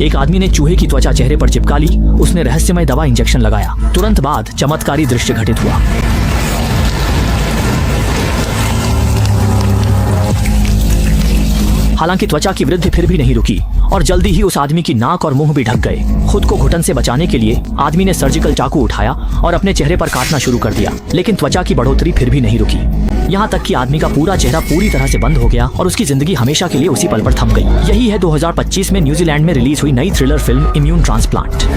एक आदमी ने चूहे की त्वचा चेहरे पर चिपका ली। उसने रहस्यमय दवा इंजेक्शन लगाया। तुरंत बाद चमत्कारी दृश्य घटित हुआ। हालांकि त्वचा की वृद्धि फिर भी नहीं रुकी और जल्दी ही उस आदमी की नाक और मुंह भी ढक गए। खुद को घुटन से बचाने के लिए आदमी ने सर्जिकल चाकू उठाया और अपने चेहरे पर काटना शुरू कर दिया, लेकिन त्वचा की बढ़ोतरी फिर भी नहीं रुकी। यहाँ तक कि आदमी का पूरा चेहरा पूरी तरह से बंद हो गया और उसकी जिंदगी हमेशा के लिए उसी पल पर थम गई। यही है 2025 में न्यूजीलैंड में रिलीज हुई नई थ्रिलर फिल्म इम्यून ट्रांसप्लांट।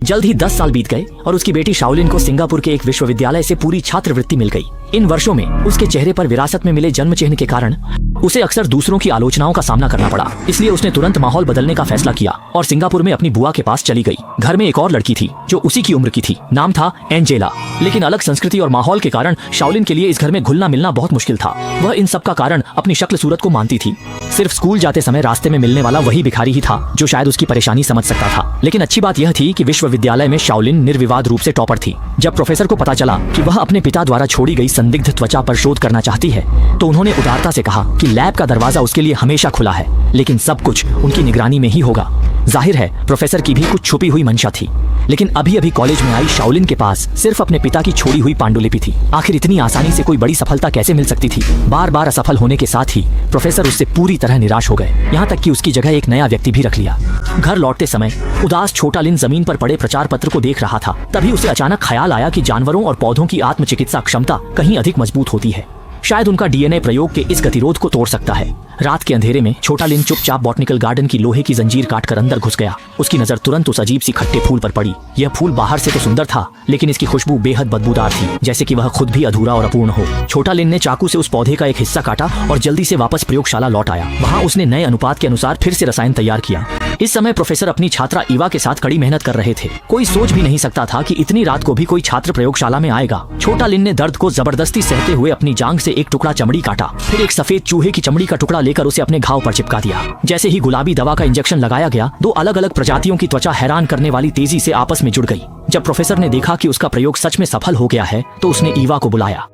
जल्द ही 10 साल बीत गए और उसकी बेटी शाओलिन को सिंगापुर के एक विश्वविद्यालय से पूरी छात्रवृत्ति मिल गई। इन वर्षों में उसके चेहरे पर विरासत में मिले जन्म चिन्ह के कारण उसे अक्सर दूसरों की आलोचनाओं का सामना करना पड़ा। इसलिए उसने तुरंत माहौल बदलने का फैसला किया और सिंगापुर में अपनी बुआ के पास चली गई। घर में एक और लड़की थी जो उसी की उम्र की थी। नाम था एंजेला। लेकिन अलग संस्कृति और माहौल के कारण शाओलिन के लिए इस घर में घुलना मिलना बहुत मुश्किल था। वह इन सब का कारण अपनी शक्ल सूरत को मानती थी। सिर्फ स्कूल जाते समय रास्ते में मिलने वाला वही भिखारी ही था जो शायद उसकी परेशानी समझ सकता था। लेकिन अच्छी बात यह थी कि विश्वविद्यालय में शाओलिन निर्विवाद रूप से टॉपर थी। जब प्रोफेसर को पता चला कि वह अपने पिता द्वारा छोड़ी गई संदिग्ध त्वचा पर शोध करना चाहती है, तो उन्होंने उदारता से कहा कि लैब का दरवाजा उसके लिए हमेशा खुला है, लेकिन सब कुछ उनकी निगरानी में ही होगा। जाहिर है प्रोफेसर की भी कुछ छुपी हुई मंशा थी। लेकिन अभी अभी कॉलेज में आई शाओलिन के पास सिर्फ अपने पिता की छोड़ी हुई पांडुलिपि थी। आखिर इतनी आसानी से कोई बड़ी सफलता कैसे मिल सकती थी? बार बार असफल होने के साथ ही प्रोफेसर उससे पूरी तरह निराश हो गए। यहाँ तक कि उसकी जगह एक नया व्यक्ति भी रख लिया। घर लौटते समय उदास छोटा लिन जमीन पर पड़े प्रचार पत्र को देख रहा था। तभी उसे अचानक ख्याल आया कि जानवरों और पौधों की आत्मचिकित्सा क्षमता कहीं अधिक मजबूत होती है। शायद उनका डीएनए प्रयोग के इस गतिरोध को तोड़ सकता है। रात के अंधेरे में छोटा लिन चुपचाप बॉटनिकल गार्डन की लोहे की जंजीर काटकर अंदर घुस गया। उसकी नजर तुरंत उस अजीब सी खट्टे फूल पर पड़ी। यह फूल बाहर से तो सुंदर था, लेकिन इसकी खुशबू बेहद बदबूदार थी, जैसे कि वह खुद भी अधूरा और अपूर्ण हो। छोटा लिन ने चाकू से उस पौधे का एक हिस्सा काटा और जल्दी से वापस प्रयोगशाला लौट आया। वहाँ उसने नए अनुपात के अनुसार फिर से रसायन तैयार किया। इस समय प्रोफेसर अपनी छात्रा ईवा के साथ कड़ी मेहनत कर रहे थे। कोई सोच भी नहीं सकता था कि इतनी रात को भी कोई छात्र प्रयोगशाला में आएगा। छोटा लिन ने दर्द को जबरदस्ती सहते हुए अपनी जांघ से एक टुकड़ा चमड़ी काटा, फिर एक सफेद चूहे की चमड़ी का टुकड़ा लेकर उसे अपने घाव पर चिपका दिया। जैसे ही गुलाबी दवा का इंजेक्शन लगाया गया, दो अलग अलग प्रजातियों की त्वचा हैरान करने वाली तेजी से आपस में जुड़ गई। जब प्रोफेसर ने देखा कि उसका प्रयोग सच में सफल हो गया है, तो उसने ईवा को बुलाया।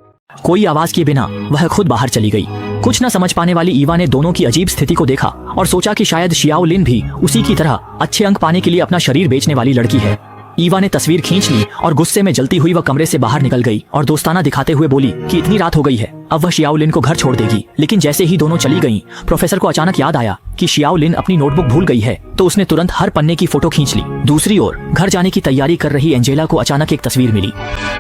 कोई आवाज किए बिना वह खुद बाहर चली गई। कुछ न समझ पाने वाली ईवा ने दोनों की अजीब स्थिति को देखा और सोचा कि शायद शाओलिन भी उसी की तरह अच्छे अंक पाने के लिए अपना शरीर बेचने वाली लड़की है। ईवा ने तस्वीर खींच ली और गुस्से में जलती हुई वह कमरे से बाहर निकल गई और दोस्ताना दिखाते हुए बोली कि इतनी रात हो गई है, अब वह शाओलिन को घर छोड़ देगी। लेकिन जैसे ही दोनों चली गईं, प्रोफेसर को अचानक याद आया कि शाओलिन अपनी नोटबुक भूल गई है, तो उसने तुरंत हर पन्ने की फोटो खींच ली। दूसरी ओर घर जाने की तैयारी कर रही एंजेला को अचानक एक तस्वीर मिली।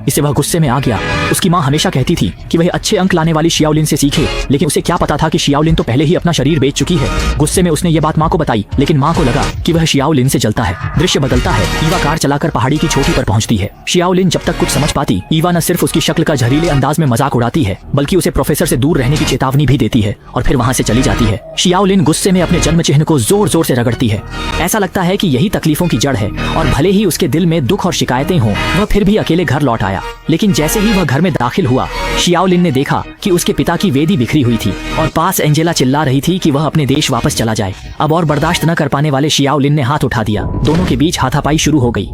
इससे वह गुस्से में आ गया। उसकी माँ हमेशा कहती थी कि वह अच्छे अंक लाने वाली शाओलिन से सीखे, लेकिन उसे क्या पता था कि शाओलिन तो पहले ही अपना शरीर बेच चुकी है। गुस्से में उसने ये बात माँ को बताई, लेकिन माँ को लगा कि वह शाओलिन से जलता है। दृश्य बदलता है। ईवा कार चलाकर पहाड़ी की चोटी पर पहुंचती है। शाओलिन जब तक कुछ समझ पाती, ईवा न सिर्फ उसकी शक्ल का जहरीले अंदाज में मजाक उड़ाती है, बल्कि उसे प्रोफेसर से दूर रहने की चेतावनी भी देती है और फिर वहाँ से चली जाती है। शाओलिन गुस्से में अपने जन्म चिन्ह को जोर जोर से रगड़ती है। ऐसा लगता है कि यही तकलीफों की जड़ है और भले ही उसके दिल में दुख और शिकायतें हों, वह फिर भी अकेले घर लौट आया। लेकिन जैसे ही वह घर में दाखिल हुआ, शाओलिन ने देखा कि उसके पिता की वेदी बिखरी हुई थी और पास एंजेला चिल्ला रही थी कि वह अपने देश वापस चला जाए। अब और बर्दाश्त न कर पाने वाले शाओलिन ने हाथ उठा दिया। दोनों के बीच हाथापाई शुरू हो गई।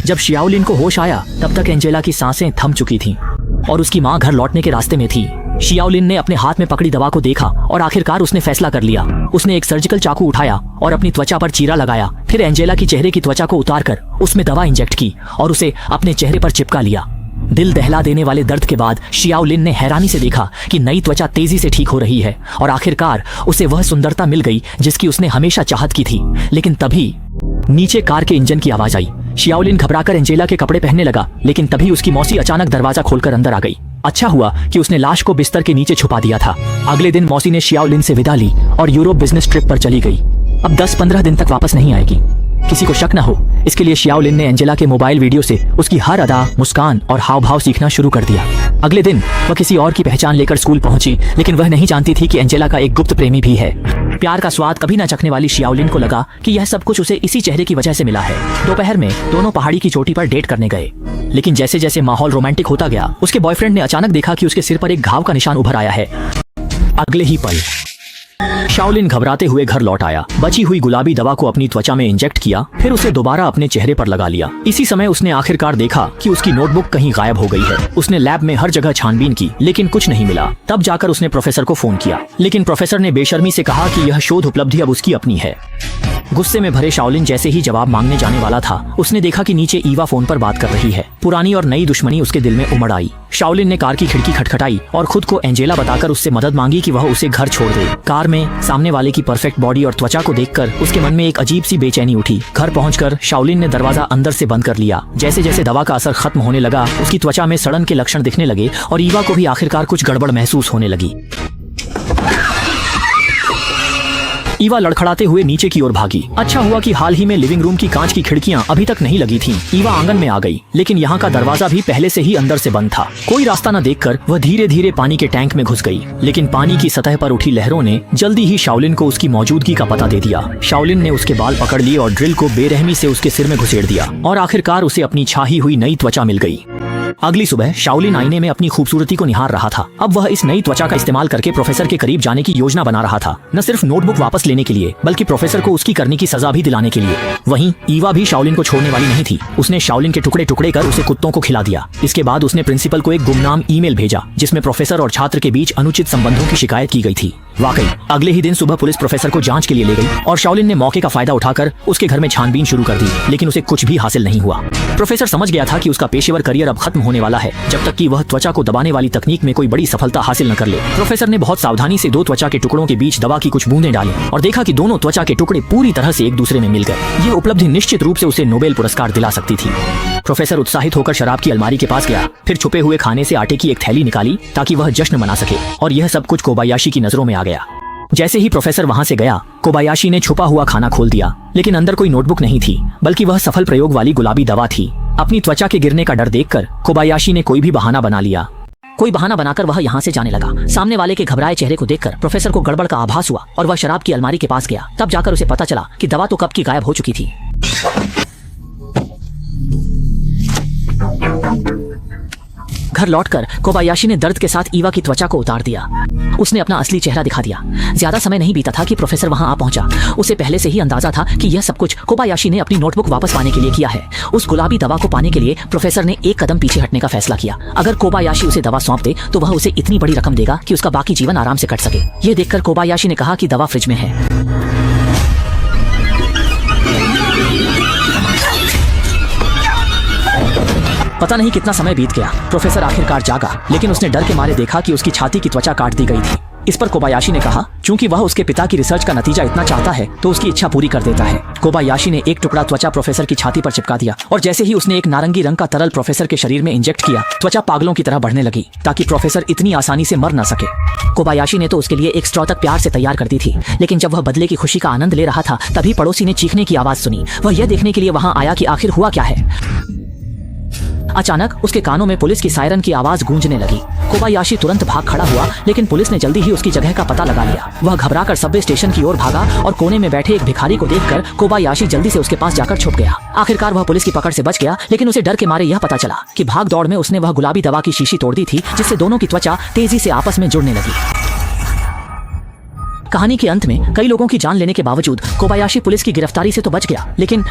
जब शाओलिन को होश आया, तब तक एंजेला की सांसें थम चुकी थीं और उसकी माँ घर लौटने के रास्ते में थी। शाओलिन ने अपने हाथ में पकड़ी दवा को देखा और आखिरकार उसने फैसला कर लिया। उसने एक सर्जिकल चाकू उठाया और अपनी त्वचा पर चीरा लगाया। फिर एंजेला की चेहरे की त्वचा को उतारकर उसमें दवा इंजेक्ट की और उसे अपने चेहरे पर चिपका लिया। दिल दहला देने वाले दर्द के बाद शाओलिन ने हैरानी से देखा कि नई त्वचा तेजी से ठीक हो रही है और आखिरकार उसे वह सुंदरता मिल गई जिसकी उसने हमेशा चाहत की थी। लेकिन तभी नीचे कार के इंजन की आवाज आई। शाओलिन घबराकर एंजेला के कपड़े पहनने लगा, लेकिन तभी उसकी मौसी अचानक दरवाजा खोलकर अंदर आ गई। अच्छा हुआ कि उसने लाश को बिस्तर के नीचे छुपा दिया था। अगले दिन मौसी ने शाओलिन से विदा ली और यूरोप बिजनेस ट्रिप पर चली गई। अब 10-15 दिन तक वापस नहीं आएगी। किसी को शक न हो, इसके लिए शाओलिन ने एंजेला के मोबाइल वीडियो से उसकी हर अदा, मुस्कान और हाव भाव सीखना शुरू कर दिया। अगले दिन वह किसी और की पहचान लेकर स्कूल पहुंची, लेकिन वह नहीं जानती थी कि एंजेला का एक गुप्त प्रेमी भी है। प्यार का स्वाद कभी न चखने वाली शाओलिन को लगा कि यह सब कुछ उसे इसी चेहरे की वजह से मिला है। दोपहर में दोनों पहाड़ी की चोटी पर डेट करने गए, लेकिन जैसे जैसे माहौल रोमांटिक होता गया, उसके बॉयफ्रेंड ने अचानक देखा कि उसके सिर पर एक घाव का निशान उभर आया है। अगले ही पल शाओलिन घबराते हुए घर लौट आया, बची हुई गुलाबी दवा को अपनी त्वचा में इंजेक्ट किया, फिर उसे दोबारा अपने चेहरे पर लगा लिया। इसी समय उसने आखिरकार देखा कि उसकी नोटबुक कहीं गायब हो गई है। उसने लैब में हर जगह छानबीन की, लेकिन कुछ नहीं मिला। तब जाकर उसने प्रोफेसर को फोन किया, लेकिन प्रोफेसर ने बेशर्मी से कहा कि यह शोध उपलब्धि अब उसकी अपनी है। गुस्से में भरे शाओलिन जैसे ही जवाब मांगने जाने वाला था, उसने देखा कि नीचे ईवा फोन पर बात कर रही है। पुरानी और नई दुश्मनी उसके दिल में उमड़ आई। शाओलिन ने कार की खिड़की खटखटाई और खुद को एंजेला बताकर उससे मदद मांगी कि वह उसे घर छोड़ दे। कार में सामने वाले की परफेक्ट बॉडी और त्वचा को देखकर उसके मन में एक अजीब सी बेचैनी उठी। घर पहुंचकर शाओलिन ने दरवाजा अंदर से बंद कर लिया। जैसे जैसे दवा का असर खत्म होने लगा, उसकी त्वचा में सड़न के लक्षण दिखने लगे और ईवा को भी आखिरकार कुछ गड़बड़ महसूस होने लगी। ईवा लड़खड़ाते हुए नीचे की ओर भागी। अच्छा हुआ कि हाल ही में लिविंग रूम की कांच की खिड़कियां अभी तक नहीं लगी थीं। ईवा आंगन में आ गई, लेकिन यहाँ का दरवाजा भी पहले से ही अंदर से बंद था। कोई रास्ता न देखकर वह धीरे धीरे पानी के टैंक में घुस गई, लेकिन पानी की सतह पर उठी लहरों ने जल्दी ही शाओलिन को उसकी मौजूदगी का पता दे दिया। शाओलिन ने उसके बाल पकड़ लिए और ड्रिल को बेरहमी से उसके सिर में घुसेड़ दिया और आखिरकार उसे अपनी छाही हुई नई त्वचा मिल गई। अगली सुबह शाओलिन आईने में अपनी खूबसूरती को निहार रहा था। अब वह इस नई त्वचा का इस्तेमाल करके प्रोफेसर के करीब जाने की योजना बना रहा था, न सिर्फ नोटबुक वापस लेने के लिए, बल्कि प्रोफेसर को उसकी करने की सजा भी दिलाने के लिए। वहीं ईवा भी शाओलिन को छोड़ने वाली नहीं थी। उसने शाओलिन के टुकड़े टुकड़े कर उसे कुत्तों को खिला दिया। इसके बाद उसने प्रिंसिपल को एक गुमनाम ईमेल भेजा, जिसमें प्रोफेसर और छात्र के बीच अनुचित संबंधों की शिकायत की गई थी। वाकई अगले ही दिन सुबह पुलिस प्रोफेसर को जांच के लिए ले गई और शाओलिन ने मौके का फायदा उठाकर उसके घर में छानबीन शुरू कर दी, लेकिन उसे कुछ भी हासिल नहीं हुआ। प्रोफेसर समझ गया था कि उसका पेशेवर करियर अब खत्म होने वाला है, जब तक कि वह त्वचा को दबाने वाली तकनीक में कोई बड़ी सफलता हासिल न कर ले। प्रोफेसर ने बहुत सावधानी से दो त्वचा के टुकड़ों के बीच दवा की कुछ बूंदें डाली और देखा कि दोनों त्वचा के टुकड़े पूरी तरह से एक दूसरे में मिल गए। ये उपलब्धि निश्चित रूप से उसे नोबेल पुरस्कार दिला सकती थी। प्रोफेसर उत्साहित होकर शराब की अलमारी के पास गया, फिर छुपे हुए खाने से आटे की एक थैली निकाली ताकि वह जश्न मना सके, और यह सब कुछ कोबायाशी की नजरों में आ गया। जैसे ही प्रोफेसर वहां से गया, कोबायाशी ने छुपा हुआ खाना खोल दिया, लेकिन अंदर कोई नोटबुक नहीं थी, बल्कि वह सफल प्रयोग वाली गुलाबी दवा थी। अपनी त्वचा के गिरने का डर देखकर कोबायाशी ने कोई भी बहाना बना लिया। कोई बहाना बनाकर वह यहाँ से जाने लगा। सामने वाले के घबराए चेहरे को देखकर प्रोफेसर को गड़बड़ का आभास हुआ और वह शराब की अलमारी के पास गया। तब जाकर उसे पता चला कि दवा तो कब की गायब हो चुकी थी। घर लौटकर कोबायाशी ने दर्द के साथ ईवा की त्वचा को उतार दिया। उसने अपना असली चेहरा दिखा दिया। ज्यादा समय नहीं बीता था कि प्रोफेसर वहां आ पहुंचा। उसे पहले से ही अंदाजा था कि यह सब कुछ कोबायाशी ने अपनी नोटबुक वापस पाने के लिए किया है। उस गुलाबी दवा को पाने के लिए प्रोफेसर ने एक कदम पीछे हटने का फैसला किया। अगर कोबायाशी उसे दवा सौंप दे तो वह उसे इतनी बड़ी रकम देगा कि उसका बाकी जीवन आराम से कट सके। यह देखकर कोबायाशी ने कहा कि दवा फ्रिज में है। पता नहीं कितना समय बीत गया, प्रोफेसर आखिरकार जागा, लेकिन उसने डर के मारे देखा कि उसकी छाती की त्वचा काट दी गई थी। इस पर कोबायाशी ने कहा, चूंकि वह उसके पिता की रिसर्च का नतीजा इतना चाहता है तो उसकी इच्छा पूरी कर देता है। कोबायाशी ने एक टुकड़ा त्वचा प्रोफेसर की छाती पर चिपका दिया और जैसे ही उसने एक नारंगी रंग का तरल प्रोफेसर के शरीर में इंजेक्ट किया, त्वचा पागलों की तरह बढ़ने लगी ताकि प्रोफेसर इतनी आसानी से मर न सके। कोबायाशी ने तो उसके लिए एक स्ट्रॉ तक प्यार से तैयार कर दी थी, लेकिन जब वह बदले की खुशी का आनंद ले रहा था, तभी पड़ोसी ने चीखने की आवाज सुनी। वह यह देखने के लिए वहां आया कि आखिर हुआ क्या है। अचानक उसके कानों में पुलिस की सायरन की आवाज गूंजने लगी। कोबायाशी तुरंत भाग खड़ा हुआ, लेकिन पुलिस ने जल्दी ही उसकी जगह का पता लगा लिया। वह घबराकर सबवे स्टेशन की ओर भागा और कोने में बैठे एक भिखारी को देखकर कोबायाशी जल्दी से उसके पास जाकर छुप गया। आखिरकार वह पुलिस की पकड़ से बच गया, लेकिन उसे डर के मारे यह पता चला कि भाग दौड़ में उसने वह गुलाबी दवा की शीशी तोड़ दी थी, जिससे दोनों की त्वचा तेजी से आपस में जुड़ने लगी। कहानी के अंत में कई लोगों की जान लेने के बावजूद कोबायाशी पुलिस की गिरफ्तारी से तो बच गया, लेकिन